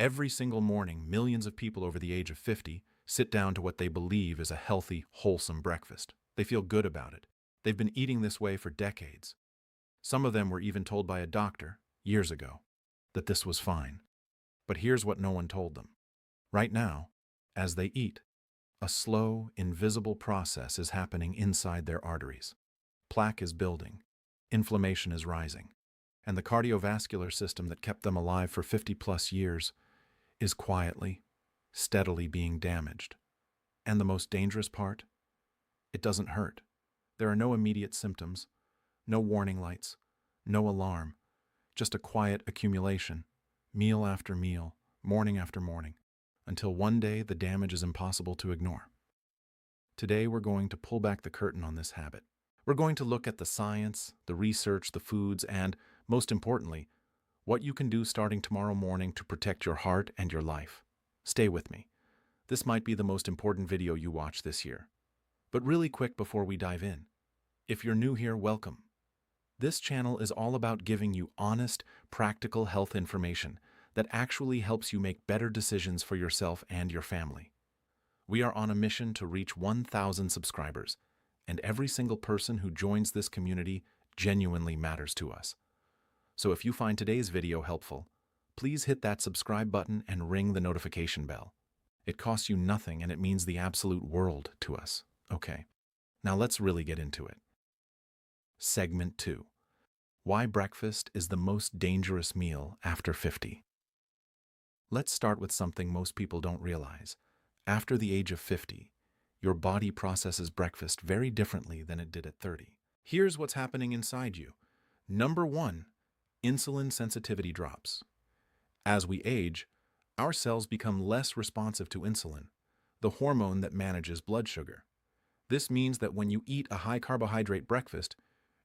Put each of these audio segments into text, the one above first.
Every single morning, millions of people over the age of 50 sit down to what they believe is a healthy, wholesome breakfast. They feel good about it. They've been eating this way for decades. Some of them were even told by a doctor, years ago, that this was fine. But here's what no one told them. Right now, as they eat, a slow, invisible process is happening inside their arteries. Plaque is building, inflammation is rising, and the cardiovascular system that kept them alive for 50-plus years is quietly, steadily being damaged. And the most dangerous part? It doesn't hurt. There are no immediate symptoms, no warning lights, no alarm, just a quiet accumulation, meal after meal, morning after morning, until one day the damage is impossible to ignore. Today we're going to pull back the curtain on this habit. We're going to look at the science, the research, the foods, and, most importantly, what you can do starting tomorrow morning to protect your heart and your life. Stay with me. This might be the most important video you watch this year. But really quick before we dive in, if you're new here, welcome. This channel is all about giving you honest, practical health information that actually helps you make better decisions for yourself and your family. We are on a mission to reach 1,000 subscribers, and every single person who joins this community genuinely matters to us. So if you find today's video helpful, please hit that subscribe button and ring the notification bell. It costs you nothing and it means the absolute world to us. Okay, now let's really get into it. Segment 2. Why breakfast is the most dangerous meal after 50. Let's start with something most people don't realize. After the age of 50, your body processes breakfast very differently than it did at 30. Here's what's happening inside you. Number 1, insulin sensitivity drops. As we age, our cells become less responsive to insulin, the hormone that manages blood sugar. This means that when you eat a high-carbohydrate breakfast,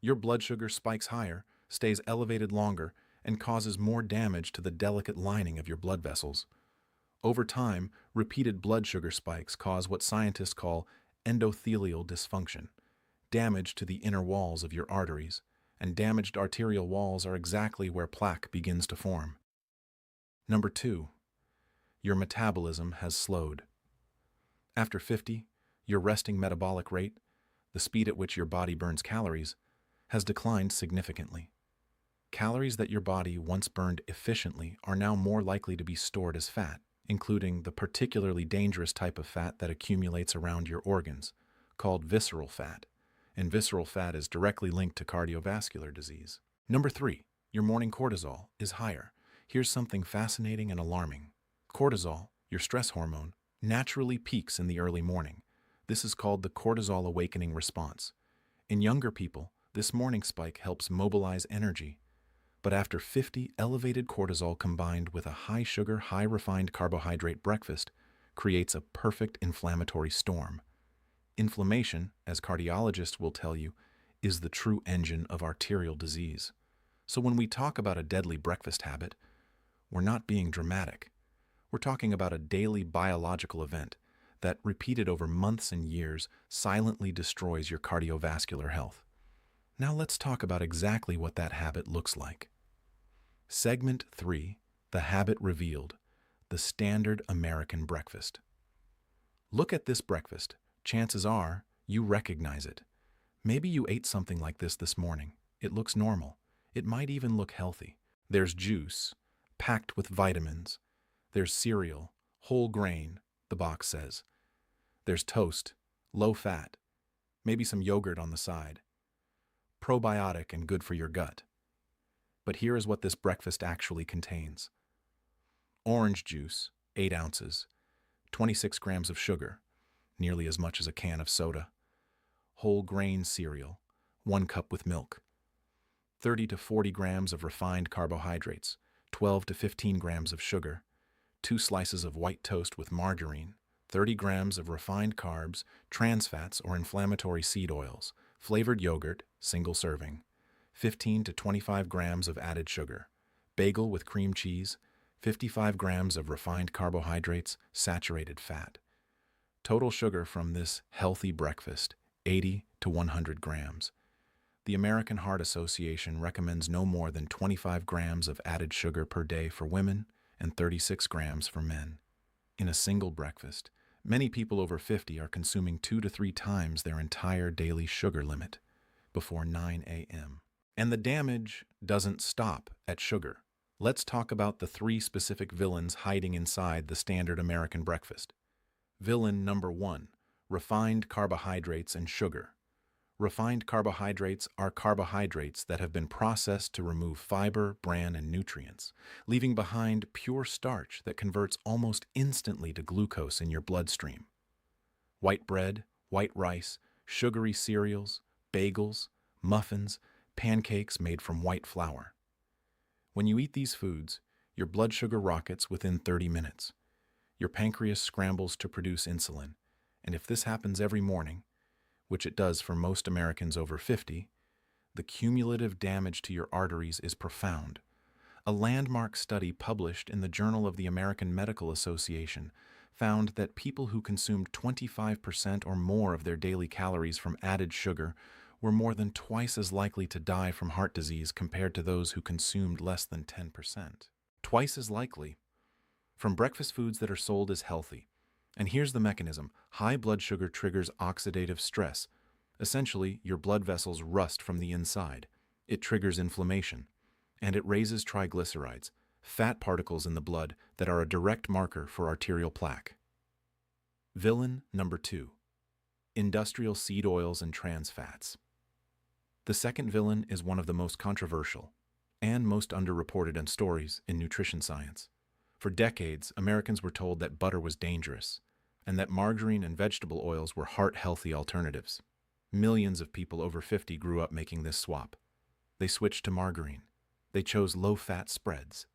your blood sugar spikes higher, stays elevated longer, and causes more damage to the delicate lining of your blood vessels. Over time, repeated blood sugar spikes cause what scientists call endothelial dysfunction, damage to the inner walls of your arteries, and damaged arterial walls are exactly where plaque begins to form. Number 2, your metabolism has slowed. After 50, your resting metabolic rate, the speed at which your body burns calories, has declined significantly. Calories that your body once burned efficiently are now more likely to be stored as fat, including the particularly dangerous type of fat that accumulates around your organs, called visceral fat. And visceral fat is directly linked to cardiovascular disease. Number 3, your morning cortisol is higher. Here's something fascinating and alarming. Cortisol, your stress hormone, naturally peaks in the early morning. This is called the cortisol awakening response. In younger people, this morning spike helps mobilize energy. But after 50, elevated cortisol combined with a high-sugar, high-refined carbohydrate breakfast creates a perfect inflammatory storm. Inflammation, as cardiologists will tell you, is the true engine of arterial disease. So when we talk about a deadly breakfast habit, we're not being dramatic. We're talking about a daily biological event that, repeated over months and years, silently destroys your cardiovascular health. Now let's talk about exactly what that habit looks like. Segment 3, the habit revealed, the standard American breakfast. Look at this breakfast. Chances are you recognize it. Maybe you ate something like this morning. It looks normal. It might even look healthy. There's juice, packed with vitamins. There's cereal, whole grain, the box says. There's toast, low fat, maybe some yogurt on the side. Probiotic and good for your gut. But here is what this breakfast actually contains. Orange juice, 8 ounces, 26 grams of sugar, nearly as much as a can of soda. Whole grain cereal, 1 cup with milk. 30 to 40 grams of refined carbohydrates, 12 to 15 grams of sugar, 2 slices of white toast with margarine, 30 grams of refined carbs, trans fats or inflammatory seed oils, flavored yogurt, single serving, 15 to 25 grams of added sugar, bagel with cream cheese, 55 grams of refined carbohydrates, saturated fat. Total sugar from this healthy breakfast, 80 to 100 grams. The American Heart Association recommends no more than 25 grams of added sugar per day for women and 36 grams for men. In a single breakfast, many people over 50 are consuming 2 to 3 times their entire daily sugar limit before 9 a.m. And the damage doesn't stop at sugar. Let's talk about the 3 specific villains hiding inside the standard American breakfast. Villain number 1, refined carbohydrates and sugar. Refined carbohydrates are carbohydrates that have been processed to remove fiber, bran, and nutrients, leaving behind pure starch that converts almost instantly to glucose in your bloodstream. White bread, white rice, sugary cereals, bagels, muffins, pancakes made from white flour. When you eat these foods, your blood sugar rockets within 30 minutes. Your pancreas scrambles to produce insulin, and if this happens every morning, which it does for most Americans over 50, the cumulative damage to your arteries is profound. A landmark study published in the Journal of the American Medical Association found that people who consumed 25% or more of their daily calories from added sugar were more than twice as likely to die from heart disease compared to those who consumed less than 10%. Twice as likely from breakfast foods that are sold as healthy. And here's the mechanism. High blood sugar triggers oxidative stress. Essentially, your blood vessels rust from the inside. It triggers inflammation. And it raises triglycerides, fat particles in the blood that are a direct marker for arterial plaque. Villain number 2, industrial seed oils and trans fats. The second villain is one of the most controversial and most underreported in stories in nutrition science. For decades, Americans were told that butter was dangerous and that margarine and vegetable oils were heart-healthy alternatives. Millions of people over 50 grew up making this swap. They switched to margarine. They chose low-fat spreads.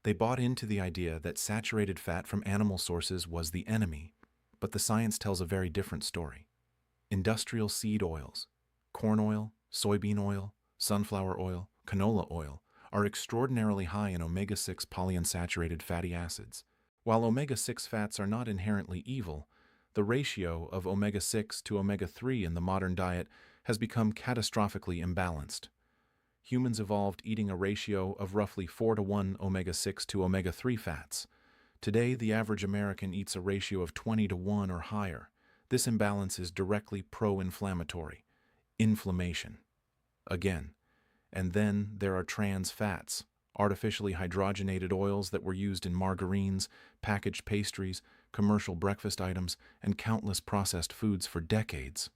They bought into the idea that saturated fat from animal sources was the enemy, but the science tells a very different story. Industrial seed oils, corn oil, soybean oil, sunflower oil, canola oil, are extraordinarily high in omega-6 polyunsaturated fatty acids. While omega-6 fats are not inherently evil, the ratio of omega-6 to omega-3 in the modern diet has become catastrophically imbalanced. Humans evolved eating a ratio of roughly 4-to-1 omega-6 to omega-3 fats. Today, the average American eats a ratio of 20-to-1 or higher. This imbalance is directly pro-inflammatory. Inflammation. Again. And then there are trans fats, artificially hydrogenated oils that were used in margarines, packaged pastries, commercial breakfast items, and countless processed foods for decades.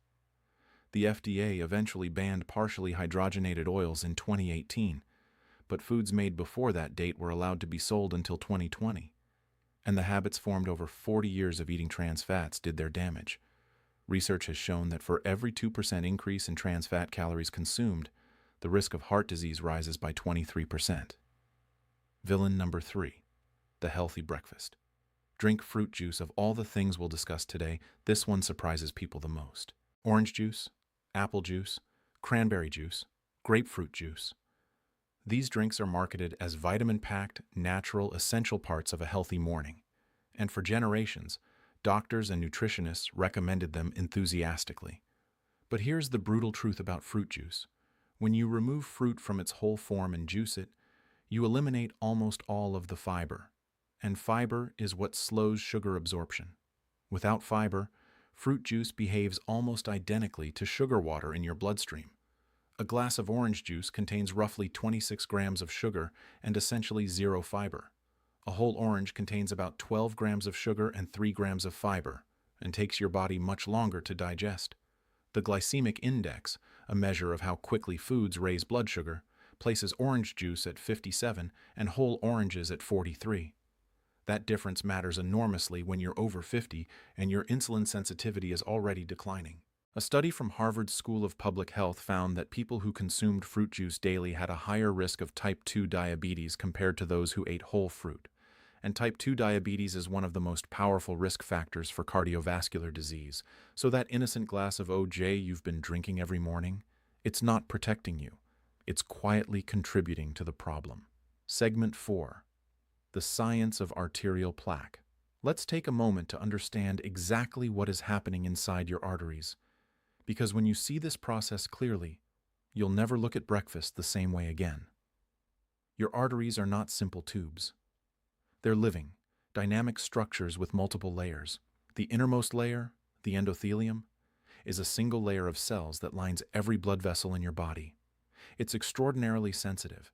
The FDA eventually banned partially hydrogenated oils in 2018, but foods made before that date were allowed to be sold until 2020. And the habits formed over 40 years of eating trans fats did their damage. Research has shown that for every 2% increase in trans fat calories consumed, the risk of heart disease rises by 23%. Villain number 3, the healthy breakfast. Drink fruit juice. Of all the things we'll discuss today, this one surprises people the most. Orange juice, apple juice, cranberry juice, grapefruit juice. These drinks are marketed as vitamin-packed, natural, essential parts of a healthy morning. And for generations, doctors and nutritionists recommended them enthusiastically. But here's the brutal truth about fruit juice. When you remove fruit from its whole form and juice it, you eliminate almost all of the fiber. And fiber is what slows sugar absorption. Without fiber, fruit juice behaves almost identically to sugar water in your bloodstream. A glass of orange juice contains roughly 26 grams of sugar and essentially 0 fiber. A whole orange contains about 12 grams of sugar and 3 grams of fiber, and takes your body much longer to digest. The glycemic index, a measure of how quickly foods raise blood sugar, places orange juice at 57 and whole oranges at 43. That difference matters enormously when you're over 50 and your insulin sensitivity is already declining. A study from Harvard School of Public Health found that people who consumed fruit juice daily had a higher risk of type 2 diabetes compared to those who ate whole fruit. And type 2 diabetes is one of the most powerful risk factors for cardiovascular disease. So that innocent glass of OJ you've been drinking every morning, it's not protecting you. It's quietly contributing to the problem. Segment 4. The science of arterial plaque. Let's take a moment to understand exactly what is happening inside your arteries. Because when you see this process clearly, you'll never look at breakfast the same way again. Your arteries are not simple tubes. They're living, dynamic structures with multiple layers. The innermost layer, the endothelium, is a single layer of cells that lines every blood vessel in your body. It's extraordinarily sensitive.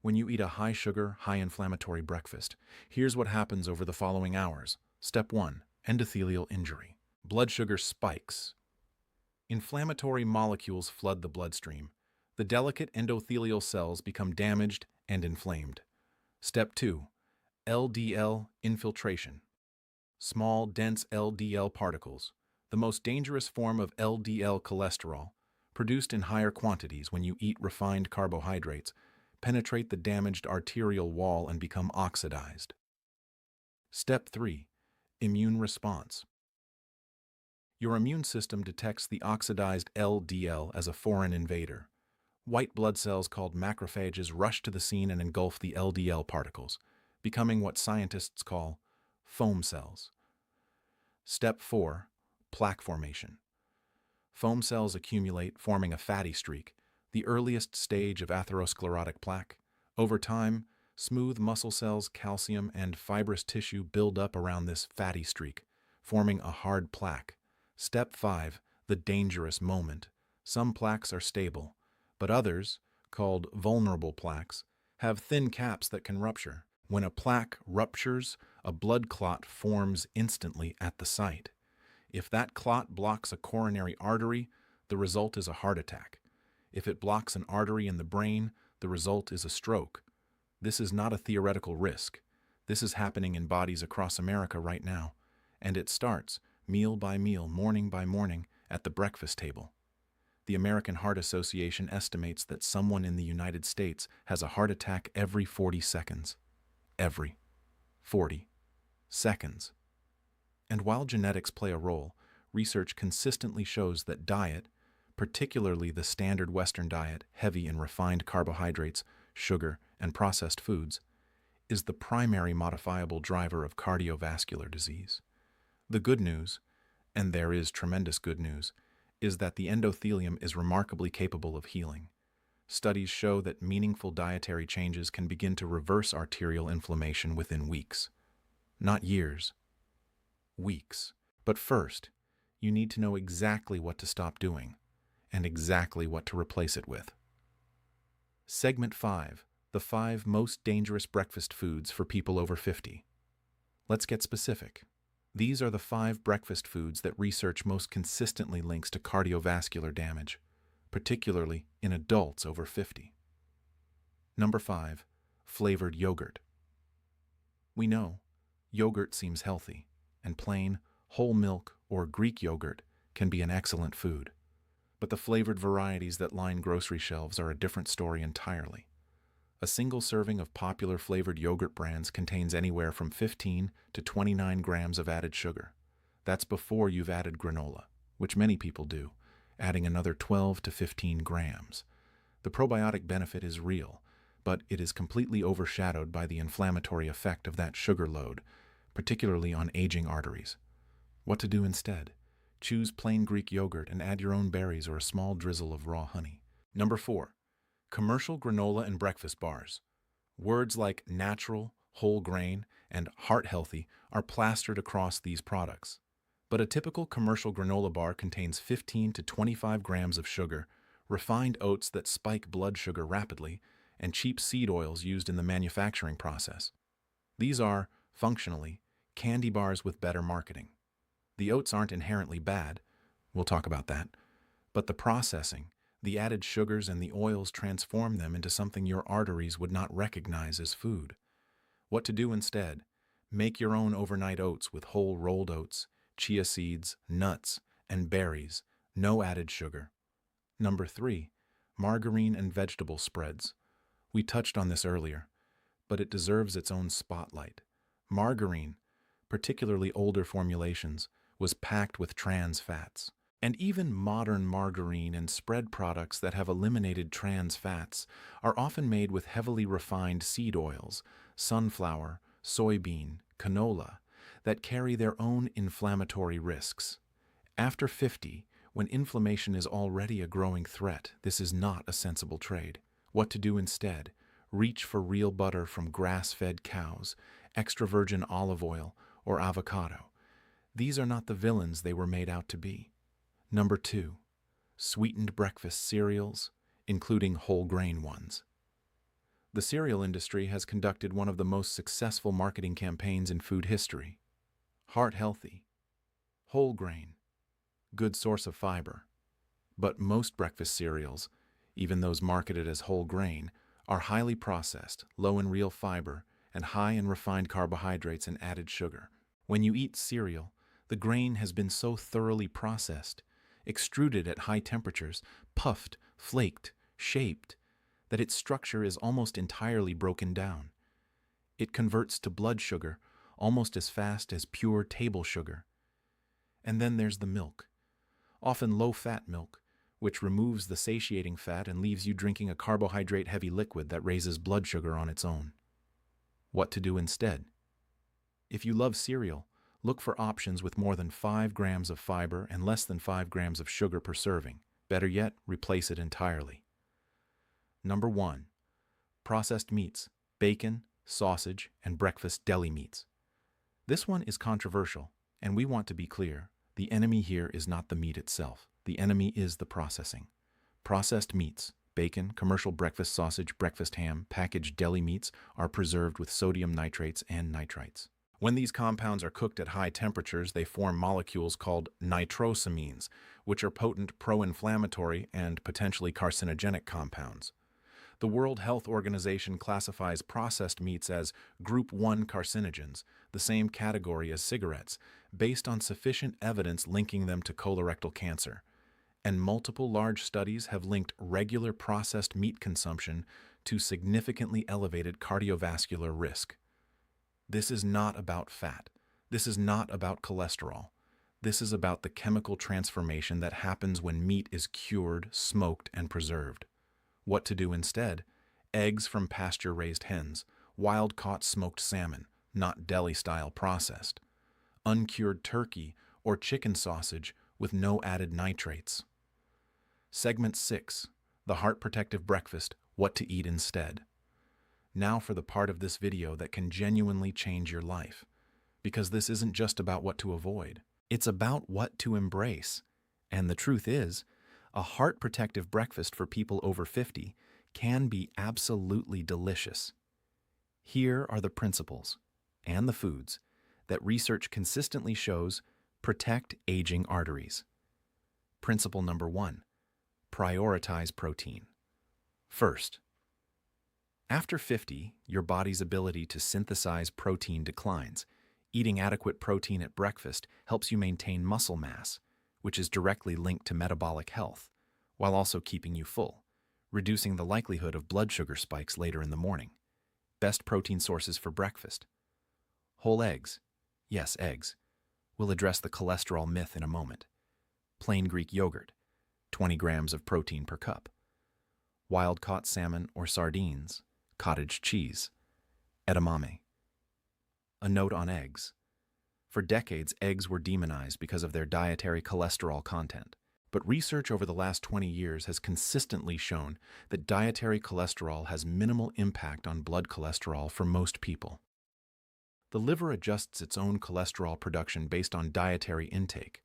When you eat a high-sugar, high-inflammatory breakfast, here's what happens over the following hours. Step 1. Endothelial injury. Blood sugar spikes. Inflammatory molecules flood the bloodstream. The delicate endothelial cells become damaged and inflamed. Step 2. LDL infiltration. Small, dense LDL particles, the most dangerous form of LDL cholesterol, produced in higher quantities when you eat refined carbohydrates, penetrate the damaged arterial wall and become oxidized. Step 3. Immune response. Your immune system detects the oxidized LDL as a foreign invader. White blood cells called macrophages rush to the scene and engulf the LDL particles, becoming what scientists call foam cells. Step 4. Plaque formation. Foam cells accumulate, forming a fatty streak, the earliest stage of atherosclerotic plaque. Over time, smooth muscle cells, calcium, and fibrous tissue build up around this fatty streak, forming a hard plaque. Step 5. The dangerous moment. Some plaques are stable, but others, called vulnerable plaques, have thin caps that can rupture. When a plaque ruptures, a blood clot forms instantly at the site. If that clot blocks a coronary artery, the result is a heart attack. If it blocks an artery in the brain, the result is a stroke. This is not a theoretical risk. This is happening in bodies across America right now, and it starts, meal by meal, morning by morning, at the breakfast table. The American Heart Association estimates that someone in the United States has a heart attack every 40 seconds. Every 40 seconds. And while genetics play a role, research consistently shows that diet, particularly the standard Western diet heavy in refined carbohydrates, sugar, and processed foods, is the primary modifiable driver of cardiovascular disease. The good news, and there is tremendous good news, is that the endothelium is remarkably capable of healing. Studies show that meaningful dietary changes can begin to reverse arterial inflammation within weeks. Not years. Weeks. But first, you need to know exactly what to stop doing, and exactly what to replace it with. Segment 5. The 5 most dangerous breakfast foods for people over 50. Let's get specific. These are the 5 breakfast foods that research most consistently links to cardiovascular damage, particularly in adults over 50. Number 5. Flavored yogurt. We know yogurt seems healthy, and plain, whole milk or Greek yogurt can be an excellent food. But the flavored varieties that line grocery shelves are a different story entirely. A single serving of popular flavored yogurt brands contains anywhere from 15 to 29 grams of added sugar. That's before you've added granola, which many people do, adding another 12 to 15 grams. The probiotic benefit is real, but it is completely overshadowed by the inflammatory effect of that sugar load, particularly on aging arteries. What to do instead? Choose plain Greek yogurt and add your own berries or a small drizzle of raw honey. Number 4. Commercial granola and breakfast bars. Words like natural, whole grain, and heart healthy are plastered across these products. But a typical commercial granola bar contains 15 to 25 grams of sugar, refined oats that spike blood sugar rapidly, and cheap seed oils used in the manufacturing process. These are, functionally, candy bars with better marketing. The oats aren't inherently bad, we'll talk about that, but the processing, the added sugars and the oils transform them into something your arteries would not recognize as food. What to do instead? Make your own overnight oats with whole rolled oats, chia seeds, nuts, and berries, no added sugar. Number 3. Margarine and vegetable spreads. We touched on this earlier, but it deserves its own spotlight. Margarine, particularly older formulations, was packed with trans fats. And even modern margarine and spread products that have eliminated trans fats are often made with heavily refined seed oils, sunflower, soybean, canola, that carry their own inflammatory risks. After 50, when inflammation is already a growing threat, this is not a sensible trade. What to do instead? Reach for real butter from grass-fed cows, extra virgin olive oil, or avocado. These are not the villains they were made out to be. Number 2. Sweetened breakfast cereals, including whole grain ones. The cereal industry has conducted one of the most successful marketing campaigns in food history. Heart healthy, whole grain, good source of fiber. But most breakfast cereals, even those marketed as whole grain, are highly processed, low in real fiber, and high in refined carbohydrates and added sugar. When you eat cereal, the grain has been so thoroughly processed, extruded at high temperatures, puffed, flaked, shaped, that its structure is almost entirely broken down. It converts to blood sugar almost as fast as pure table sugar. And then there's the milk, often low-fat milk, which removes the satiating fat and leaves you drinking a carbohydrate-heavy liquid that raises blood sugar on its own. What to do instead? If you love cereal, look for options with more than 5 grams of fiber and less than 5 grams of sugar per serving. Better yet, replace it entirely. Number 1. Processed meats, bacon, sausage, and breakfast deli meats. This one is controversial, and we want to be clear. The enemy here is not the meat itself. The enemy is the processing. Processed meats, bacon, commercial breakfast sausage, breakfast ham, packaged deli meats are preserved with sodium nitrates and nitrites. When these compounds are cooked at high temperatures, they form molecules called nitrosamines, which are potent pro-inflammatory and potentially carcinogenic compounds. The World Health Organization classifies processed meats as Group 1 carcinogens, the same category as cigarettes, based on sufficient evidence linking them to colorectal cancer. And multiple large studies have linked regular processed meat consumption to significantly elevated cardiovascular risk. This is not about fat. This is not about cholesterol. This is about the chemical transformation that happens when meat is cured, smoked, and preserved. What to do instead? Eggs from pasture-raised hens, wild-caught smoked salmon, not deli-style processed, uncured turkey or chicken sausage with no added nitrates. Segment 6, the heart protective breakfast, what to eat instead. Now for the part of this video that can genuinely change your life, because this isn't just about what to avoid. It's about what to embrace. And the truth is, a heart protective breakfast for people over 50 can be absolutely delicious. Here are the principles and the foods that research consistently shows protect aging arteries. Principle number 1, prioritize protein. First, after 50, your body's ability to synthesize protein declines. Eating adequate protein at breakfast helps you maintain muscle mass, which is directly linked to metabolic health, while also keeping you full, reducing the likelihood of blood sugar spikes later in the morning. Best protein sources for breakfast. Whole eggs. Yes, eggs. We'll address the cholesterol myth in a moment. Plain Greek yogurt, 20 grams of protein per cup. Wild-caught salmon or sardines, cottage cheese, edamame. A note on eggs. For decades, eggs were demonized because of their dietary cholesterol content. But research over the last 20 years has consistently shown that dietary cholesterol has minimal impact on blood cholesterol for most people. The liver adjusts its own cholesterol production based on dietary intake.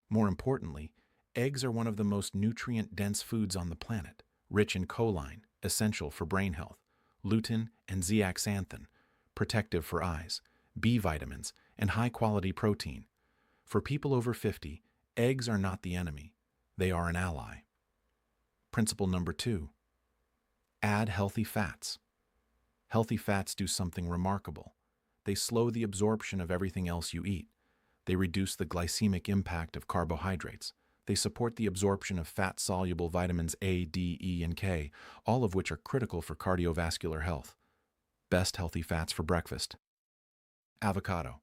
More importantly, eggs are one of the most nutrient-dense foods on the planet, rich in choline, essential for brain health, lutein and zeaxanthin, protective for eyes, B vitamins, and high-quality protein. For people over 50, eggs are not the enemy. They are an ally. Principle number 2, add healthy fats. Healthy fats do something remarkable. They slow the absorption of everything else you eat. They reduce the glycemic impact of carbohydrates. They support the absorption of fat-soluble vitamins A, D, E, and K, all of which are critical for cardiovascular health. Best healthy fats for breakfast. Avocado,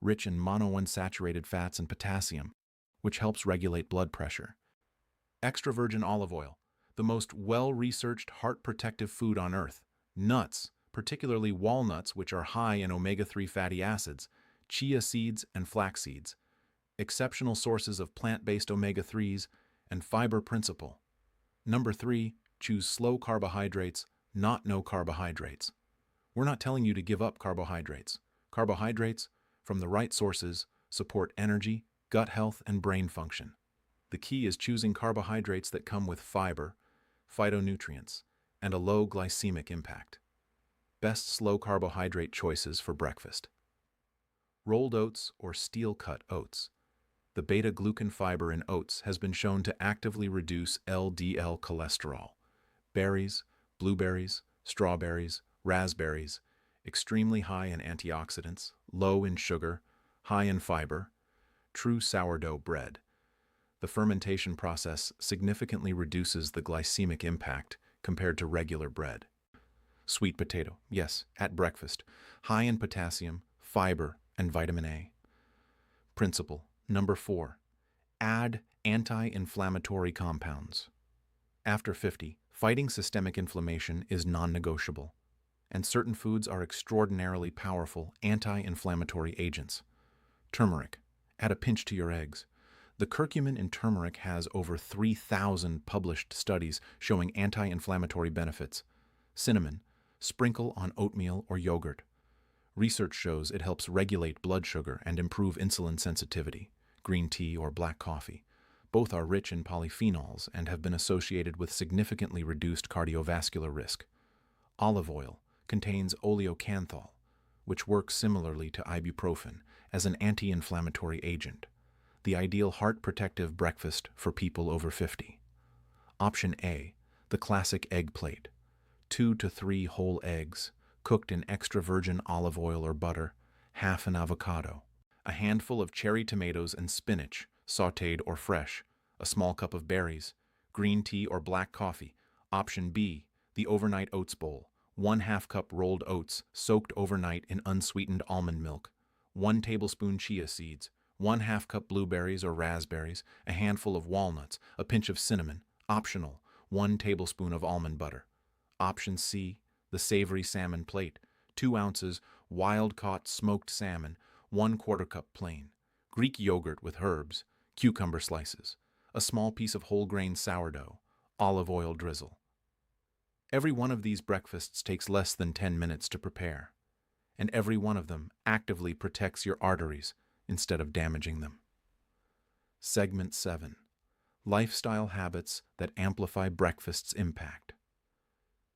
rich in monounsaturated fats and potassium, which helps regulate blood pressure. Extra virgin olive oil, the most well-researched heart-protective food on earth. Nuts, particularly walnuts, which are high in omega-3 fatty acids, chia seeds, and flax seeds. Exceptional sources of plant-based omega-3s, and fiber principle. Number 3, choose slow carbohydrates, not no carbohydrates. We're not telling you to give up carbohydrates. Carbohydrates, from the right sources, support energy, gut health, and brain function. The key is choosing carbohydrates that come with fiber, phytonutrients, and a low glycemic impact. Best slow carbohydrate choices for breakfast. Rolled oats or steel-cut oats. The beta-glucan fiber in oats has been shown to actively reduce LDL cholesterol. Berries, blueberries, strawberries, raspberries, extremely high in antioxidants, low in sugar, high in fiber, true sourdough bread. The fermentation process significantly reduces the glycemic impact compared to regular bread. Sweet potato, yes, at breakfast, high in potassium, fiber, and vitamin A. Principle number 4. Add anti-inflammatory compounds. After 50, fighting systemic inflammation is non-negotiable, and certain foods are extraordinarily powerful anti-inflammatory agents. Turmeric. Add a pinch to your eggs. The curcumin in turmeric has over 3,000 published studies showing anti-inflammatory benefits. Cinnamon. Sprinkle on oatmeal or yogurt. Research shows it helps regulate blood sugar and improve insulin sensitivity. Green tea or black coffee. Both are rich in polyphenols and have been associated with significantly reduced cardiovascular risk. Olive oil contains oleocanthal, which works similarly to ibuprofen as an anti-inflammatory agent. The ideal heart protective breakfast for people over 50. Option A, the classic egg plate. 2 to 3 whole eggs, cooked in extra virgin olive oil or butter, half an avocado, a handful of cherry tomatoes and spinach, sautéed or fresh, a small cup of berries, green tea or black coffee. Option B, the overnight oats bowl. 1/2 cup rolled oats soaked overnight in unsweetened almond milk, 1 tablespoon chia seeds, 1/2 cup blueberries or raspberries, a handful of walnuts, a pinch of cinnamon. Optional, 1 tablespoon of almond butter. Option C, the savory salmon plate. 2 ounces wild-caught smoked salmon, 1/4 cup plain, Greek yogurt with herbs, cucumber slices, a small piece of whole grain sourdough, olive oil drizzle. Every one of these breakfasts takes less than 10 minutes to prepare, and every one of them actively protects your arteries instead of damaging them. Segment 7. Lifestyle habits that amplify breakfast's impact.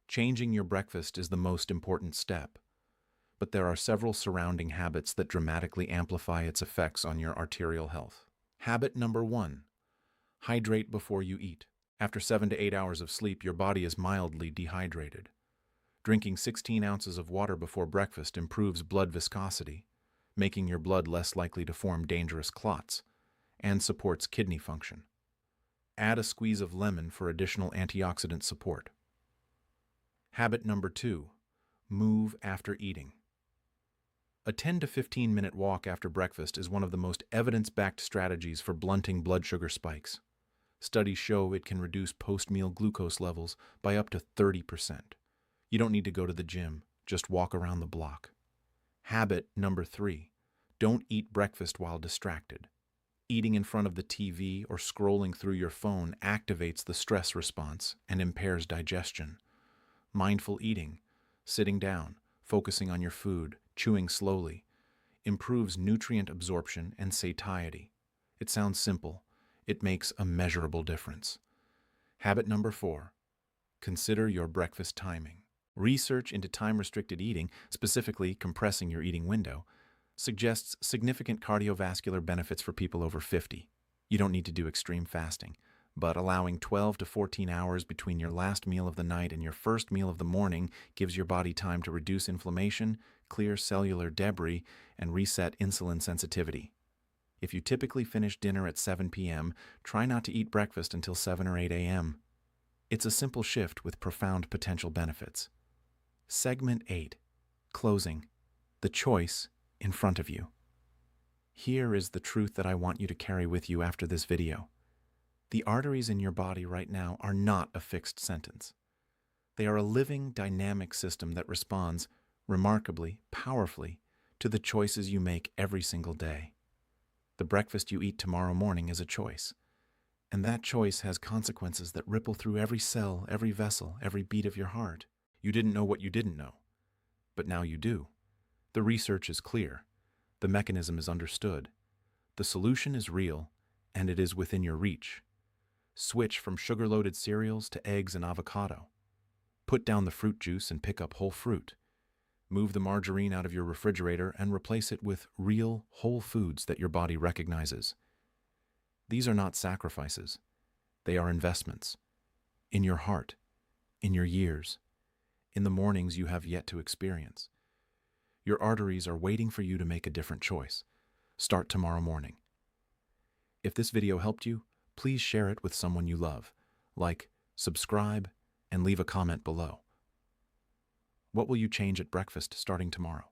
Changing your breakfast is the most important step, but there are several surrounding habits that dramatically amplify its effects on your arterial health. Habit number 1. Hydrate before you eat. After 7 to 8 hours of sleep, your body is mildly dehydrated. Drinking 16 ounces of water before breakfast improves blood viscosity, making your blood less likely to form dangerous clots, and supports kidney function. Add a squeeze of lemon for additional antioxidant support. Habit number 2. Move after eating. A 10 to 15-minute walk after breakfast is one of the most evidence-backed strategies for blunting blood sugar spikes. Studies show it can reduce post-meal glucose levels by up to 30%. You don't need to go to the gym, just walk around the block. Habit number 3. Don't eat breakfast while distracted. Eating in front of the TV or scrolling through your phone activates the stress response and impairs digestion. Mindful eating, sitting down, focusing on your food, chewing slowly, improves nutrient absorption and satiety. It sounds simple. It makes a measurable difference. Habit number 4. Consider your breakfast timing. Research into time-restricted eating, specifically compressing your eating window, suggests significant cardiovascular benefits for people over 50. You don't need to do extreme fasting, but allowing 12 to 14 hours between your last meal of the night and your first meal of the morning gives your body time to reduce inflammation, clear cellular debris, and reset insulin sensitivity. If you typically finish dinner at 7 p.m., try not to eat breakfast until 7 or 8 a.m. It's a simple shift with profound potential benefits. Segment 8. Closing. The choice in front of you. Here is the truth that I want you to carry with you after this video. The arteries in your body right now are not a fixed sentence. They are a living, dynamic system that responds, remarkably, powerfully, to the choices you make every single day. The breakfast you eat tomorrow morning is a choice, and that choice has consequences that ripple through every cell, every vessel, every beat of your heart. You didn't know what you didn't know, but now you do. The research is clear. The mechanism is understood. The solution is real, and it is within your reach. Switch from sugar-loaded cereals to eggs and avocado. Put down the fruit juice and pick up whole fruit. Move the margarine out of your refrigerator and replace it with real, whole foods that your body recognizes. These are not sacrifices. They are investments. In your heart, in your years, in the mornings you have yet to experience. Your arteries are waiting for you to make a different choice. Start tomorrow morning. If this video helped you, please share it with someone you love. Like, subscribe, and leave a comment below. What will you change at breakfast starting tomorrow?